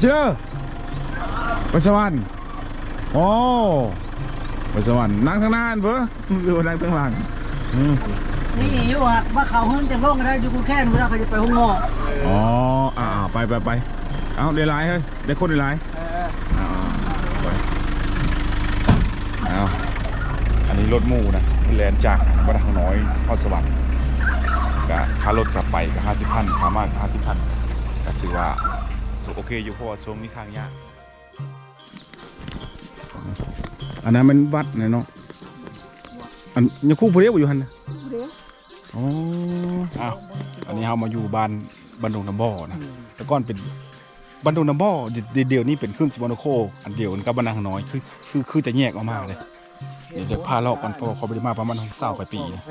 เชื่อไปสวรรค์โอ้ไปสวรรค์นั่งทางหน้าเบ้อหรือว่านั่งทางหลังนี่อยู่อ่ะว่าเขาhunจะลงได้อยู่กูแค่นู้นเขาจะไปห้องงออ๋อไปเอาเดี๋ยวไล่เฮ้ยเดี๋ยวคนเดี๋ยวไล่ไปเอาอันนี้รถหมู่นะแลนจากบ้านทางน้อยเข้าสวรรค์กับค่ารถกลับไปกับ50,000ค่ามาก50,000ก็ถือว่าโอเคอยู่เพราะว่าช่วงนี้ทางยากอันนั้นมันวัดเนาะอันยังคู่ผู้เลี้ยงอยู่หันนะอ๋ออ้าวอันนี้เรามาอยู่บ้านดงน้ำบ่อนะแต่ก่อนเป็นบ้านดงน้ำบ่อเดี๋ยวนี้เป็นขึ้นสิบอนโคอันเดียวกันกับบ้านนางน้อยคือจะแยกออกมาเลยเดี๋ยวพาเลาะกันเพราะเขาไปมาประมาณ20 กว่าปีนะ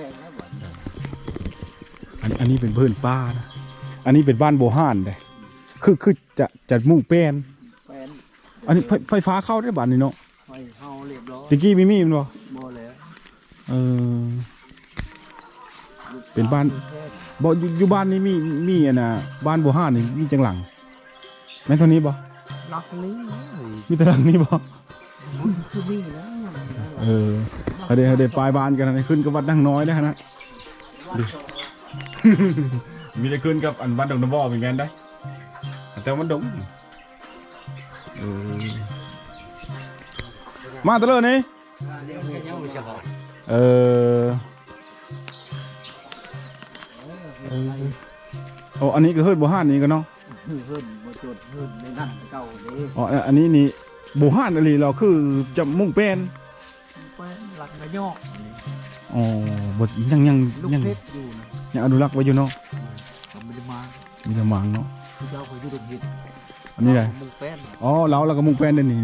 อันนี้เป็นเพื่อนป้านะอันนี้เป็นบ้านโบราณเลยคือจะมุ่งแป้นอันนี้ไฟฟ้าเข้าได้บ้านนี้เนาะไฟเข้าเรียบร้อยตะกี้มีมันบ่แล้วเป็นบ้านบ่อยู่บ้านนี้มีอ่ะนะบ้านโบราณนี่มีจังหลังแม่นเท่านี้บ่หลักนี้มีแต่หลังนี้บ่คือมีแล้วเดี๋ยวปลายบ้านกันนะขึ้นกับวัดนางน้อยได้นะมีได้ขึ้นกับอันบ้านดงน้ำบ่อมีแม่นได้แต่มันดงมาตะเลยนี่โอ้อันนี้ก็เฮิร์ดโบราณนี่ก็เนาะเฮิร์ดมาจดเฮิร์ดในนั่นเก่าเลยอ๋ออันนี้นี่โบราณอะไรเราคือจะมุ่งเป็นหลักกระยอกอ๋อบทยังอนุรักษ์ไว้อยู่เนาะมีแต่มังเนาะเจ้าเคยดูดมหินอันนี้อะไรอ๋อเราก็มุ่งเป็นนี่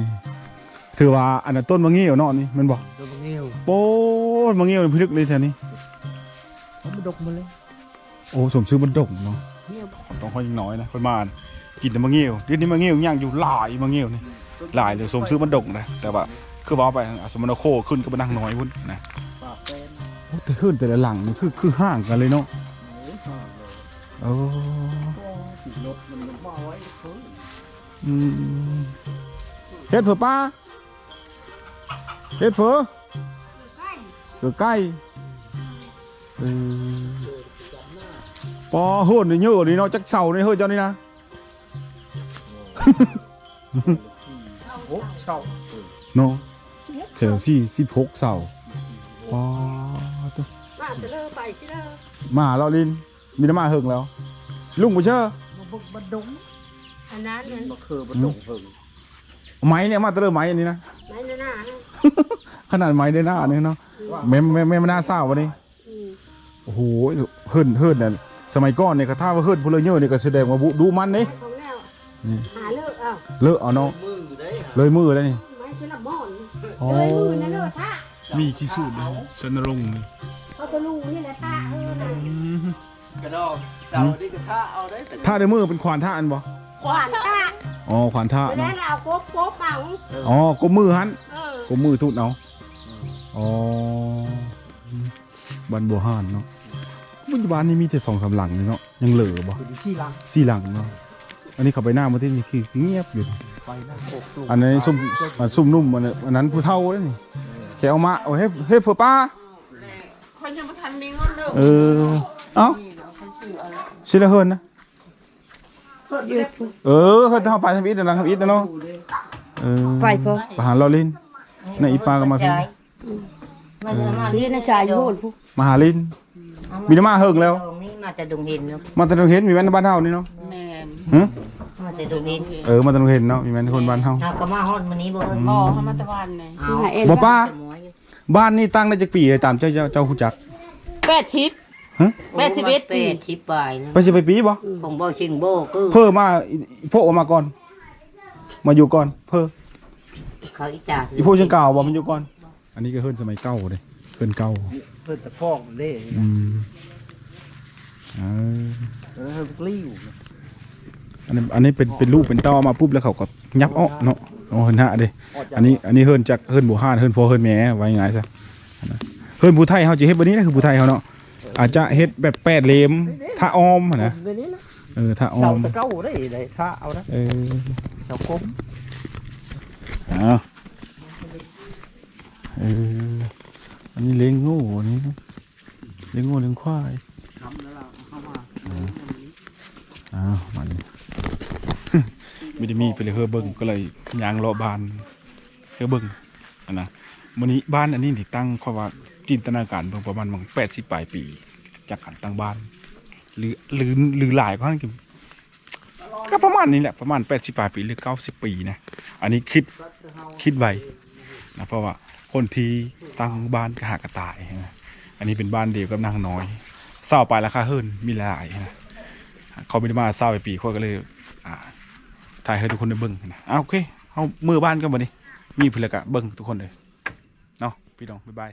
ถือว่าอันนั้นต้นมะเงี้ยวเนาะนี่มันบอกต้นมะเงี้ยวโป้มะเงี้ยวพิลึกเลยแถวนี้มันดกมาเลยโอ้สมชื่อมันดกเนาะต้องค่อยน้อยนะค่อยมากินแต่มะเงี้ยวเดี๋ยวนี้มะเงี้ยวย่างอยู่หลายมะเงี้ยวนี่หลายเลยสมชื่อมันดกนะแต่ว่าคือบอกไปสมณโคขึ้นก็มานั่งน้อยพุ่นนะแต่ขึ้นแต่ละหลังนี่คือห่างกันเลยเนาะโอ้เฮ็ดเผื่อป้าเฮ็ดเผื่อใกล้ปอโหดนี่เยอะนี่เนาะจักเสานี่เฮ้ยเจ้านี่นะเนาะแถว46 เสาว้าวตัวมาเราลินมีน้ำมาเหิงแล้วลุงไปเชื่อบัดดงอันนั้นบัดคือบัดดงเหิงไม้เนี่ยมาตะเลอไม้อันนี้นะไม้หน้าขนาดไม้ได้หน้าเนี่ยเนาะแม่หน้าเศร้าวันนี้โอ้โหเฮิร์นเนี่ยสมัยก่อนเนี่ยถ้าว่าเฮิร์นพลเยอร์เนี่ยก็แสดงว่าดูมันนี่หาเลิกเอาเนาะเลยมือได้นี่ไม้คือลำบอนเลยมือนั่นเลยท่ามีกี่สูตรเลยชนรงค์เขาจะรู้นี่แหละท่ากระดองเสาดีกับท่าเอาได้ท่าในมือเป็นขวานท่าอันบ่ขวานท่าอ๋อขวานท่าเนาะแล้วเอาโป๊บเอาอ๋อกมือฮันกมือทุดเอาอ๋อบ้านบัวฮานเนาะปัจจุบันนี้มีแต่2-3 หลังเลยเนาะยังเหลือบ่4 หลังเนาะอันนี้เขาไปหน้ามาที่นี่คือเงียบอยู่อันนี้ซุ่มนุ่มอันนั้นผู้เฒ่าเลยนี่แขวมาเอาให้เผื่อป้าคนยังไม่ทันมีเงินเด้อเอ้าชิลเฮิร์นนะเฮิร์นทำไปทำอีทเดี๋ยวทำอีทเนาะไปพอไปหาเราลินในอีปาก็มาสินี่น่าชายอยู่มาหาลินมีน้ำมาเฮิงแล้วมาแต่ดงเห็นมาแต่ดงเห็นมีแม่ในบ้านเฮานี่เนาะแม่มาแต่ดงเห็นมาแต่ดงเห็นเนาะมีแม่ในคนบ้านเฮาก็มาฮอดมื้อนี้บ่เขามาแต่บ้านไงบ่ป้าบ้านนี่ตั้งได้จักปีเลยตามเจ้าฮู้จัก80 81 ปี80ปลายนะ80 ปีบ่ของบ่ชิงโบ่คือเพิ่มมาพวกออกมาก่อนมาอยู่ก่อนเพิ่มเขาอีจ่าอีพวกเชิงเก่าบ่มันอยู่ก่อนอันนี้ก็เฮิร์นสมัยเก่าเลยเฮิร์นเก่าเฮิร์นตะฟอกเด้กลิ้วอันนี้เป็นลูกเป็นเต้ามาปุ๊บแล้วเขาก็ยับอ้อเนาะเฮิร์นหะเด้อันนี้เฮิร์นจากเฮิร์นบัวฮานเฮิร์นพ่อเฮิร์นแม่ไว้ไงซะเฮิร์นผู้ไทยเขาจะเฮ็ดแบบนี้นะคือผู้ไทยเขาเนาะอาจจะเฮ็ดแบบ8 เหลี่ยมท่าออมนะท่าออมเสาตะเก้าได้ท่าเอานะ เจ้าก้ม อ้าวอันนี้เลี้ยงงูอันนี้เลี้ยงงูเลี้ยงควาย ทำแล้วเข้ามา อ้าวมัน ไม่ได้มีไปเลยเฮอเบิ้งก็เลยยางรอบานเฮอเบิ้งอันนะวันนี้บ้านอันนี้ที่ตั้งเพราะว่าจินตนาการเพิ่งประมาณ80 ปลายปีจากการตั้งบ้านหรือหลายกว่านั้นก็ประมาณนี้แหละประมาณ80 ปลายปีหรือ90 ปีนะอันนี้คิดไว้นะเพราะว่าคนที่ตั้งบ้านก็หากระต่ายนะอันนี้เป็นบ้านเดียวกับนางน้อยเศร้าไปราคาเฮิรนมีหลายนะเขาไม่ได้มาเศร้าไปปีเขาก็เลยถ่ายให้ทุกคนได้เบิ้งนะโอเคเอามือบ้านกันบ่นี้มีเพื่อนกะเบิ้งทุกคนเลยเนาะพี่น้องบ๊ายบาย